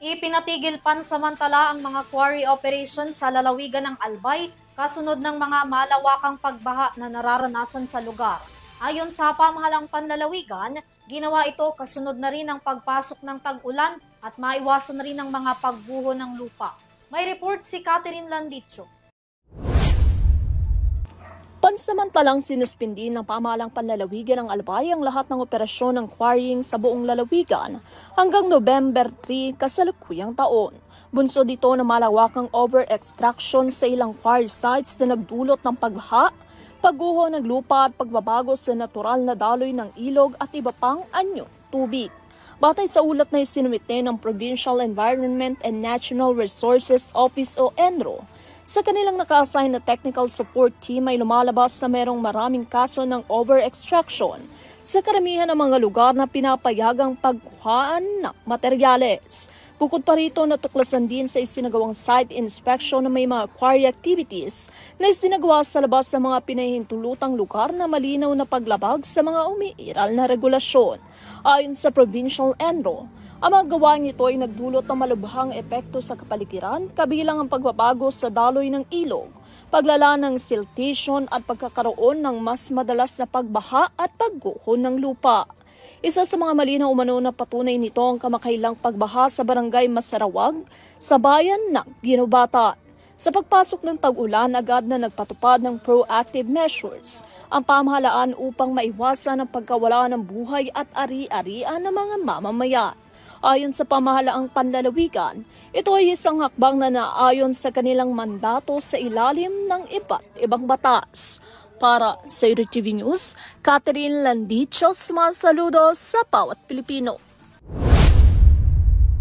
Ipinatigil pansamantala ang mga quarry operations sa lalawigan ng Albay kasunod ng mga malawakang pagbaha na nararanasan sa lugar. Ayon sa pamahalang panlalawigan, ginawa ito kasunod na rin ang pagpasok ng tag-ulan at maiwasan na rin ang mga pagguho ng lupa. May report si Catherine Landicho. Pansamantalang sinuspindi ng pamahalang panlalawigan ng Albay ang lahat ng operasyon ng quarrying sa buong lalawigan hanggang November 3 kasalukuyang taon. Bunso dito na malawakang over-extraction sa ilang quarry sites na nagdulot ng pagbaha, pagguho ng lupa at pagbabago sa natural na daloy ng ilog at iba pang anyong tubig. Batay sa ulat na isinumite ng Provincial Environment and Natural Resources Office o ENRO, sa kanilang naka-assign na technical support team ay lumalabas na merong maraming kaso ng over-extraction sa karamihan ng mga lugar na pinapayagang pagkuhaan ng materyales. Bukod pa rito, natuklasan din sa isinagawang site inspection na may mga quarry activities na isinagawa sa labas sa mga pinahintulutang lugar na malinaw na paglabag sa mga umiiral na regulasyon. Ayon sa Provincial ENRO, ang mga gawain nito ay nagdulot ng malubhang epekto sa kapaligiran, kabilang ang pagbabago sa daloy ng ilog, paglala ng siltation at pagkakaroon ng mas madalas na pagbaha at pagguho ng lupa. Isa sa mga malinaw umano na patunay nito ang kamakailang pagbaha sa barangay Masarawag sa bayan ng Ginobatan. Sa pagpasok ng tag-ulan, agad na nagpatupad ng proactive measures ang pamahalaan upang maiwasan ang pagkawala ng buhay at ari-arian ng mga mamamayan. Ayon sa pamahalaang panlalawigan, ito ay isang hakbang na naayon sa kanilang mandato sa ilalim ng iba't ibang batas. Para sa EDUTV News, Catherine Landicho, sumasaludo sa bawat Pilipino.